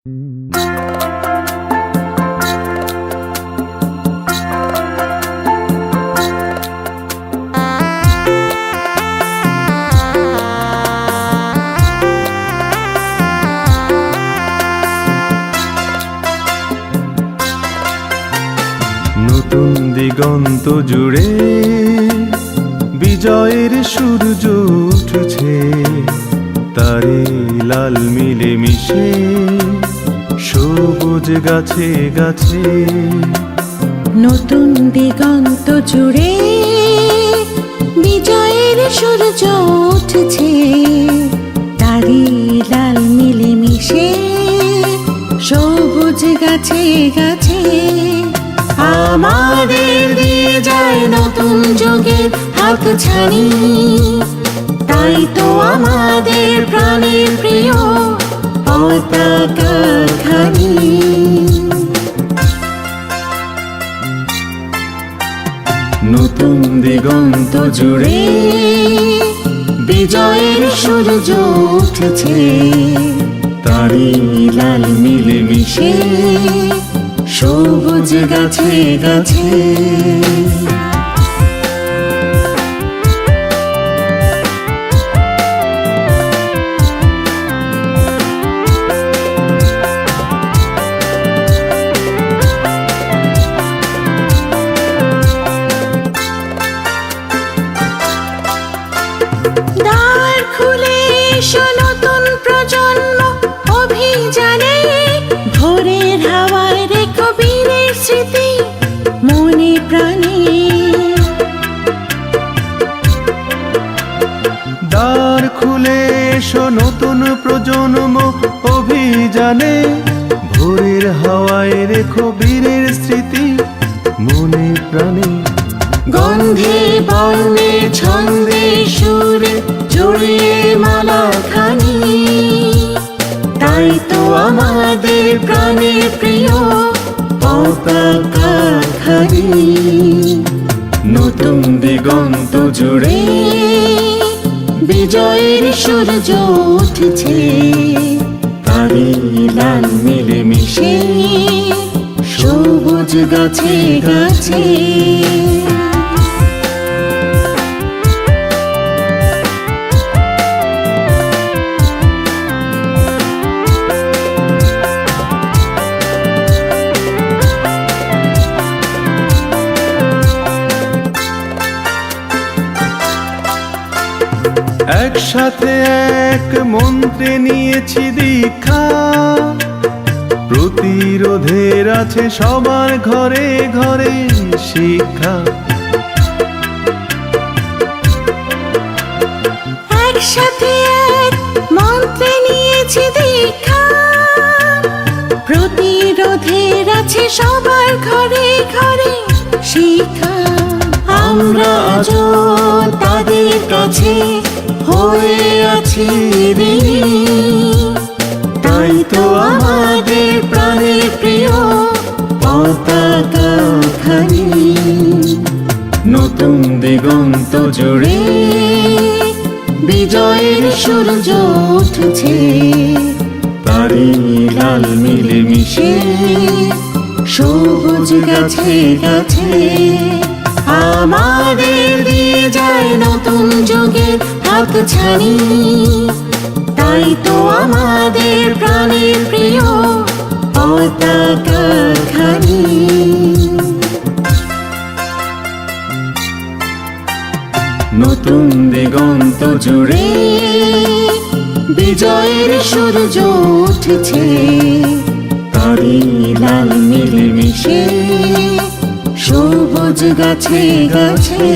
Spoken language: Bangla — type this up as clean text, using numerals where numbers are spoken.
নতুন দিগন্ত জুড়ে বিজয়ের সূর্য উঠছে, তারে লাল মিলে মিশে সবুজ গাছে গাছে। নতুন দিগন্ত জুড়ে বিজয়ের সূর্য উঠছে, তারি লাল মিলে মিশে সবুজ গাছে গাছে। আমাদের দিয়ে যায় নতুন যুগের হাতছানি, তাই তো আমাদের প্রাণের প্রিয় পতাকা খানি। নতুন দিগন্ত জুড়ে বিজয়ের সূর্য উঠছে, তারি লাল মিলে মিশে সবুজ গাছে গাছে। দ্বার খুলে এসো নতুন প্রজন্ম অভিযানে, ভোরের হাওয়ায় রেখো বীরের স্মৃতি মনে প্রাণে। দ্বার খুলে এসো নতুন প্রজন্ম অভিযানে, ভোরের হাওয়ায় রেখো বীরের স্মৃতি মনে প্রাণে। গন্ধে বর্ণে ছন্দে সুরে জড়িয়ে মালা খানি, তাই তো আমাদের প্রাণের প্রিয় পতাকা খানি। নতুন দিগন্ত জুড়ে বিজয়ের সূর্য উঠছে, তারি লাল মিলে মিশে সবুজ গাছে গাছে। একসাথে এক মন্ত্রে নিয়েছি দীক্ষা, প্রতিরোধের আছে সবার ঘরে ঘরে শিক্ষা। একসাথে এক মন্ত্রে নিয়েছি দীক্ষা, প্রতিরোধের আছে সবার ঘরে ঘরে শিক্ষা। আমরা আজও তাদের কাছে হয়ে আছি ঋণী, তাই তো আমাদের প্রাণের প্রিয় পতাকা খানি। নতুন দিগন্ত জুড়ে বিজয়ের সূর্য উঠছে, তারি লাল মিলে মিশে সবুজ গাছে গাছে। আমাদের দিয়ে যায় নতুন যুগের হাতছানি, তাই তো আমাদের প্রাণের প্রিয় পতাকা খানি। নতুন দিগন্ত জুড়ে বিজয়ের সূর্য উঠছে, তারি লাল মিলে মিশে সবুজ গাছে গাছে।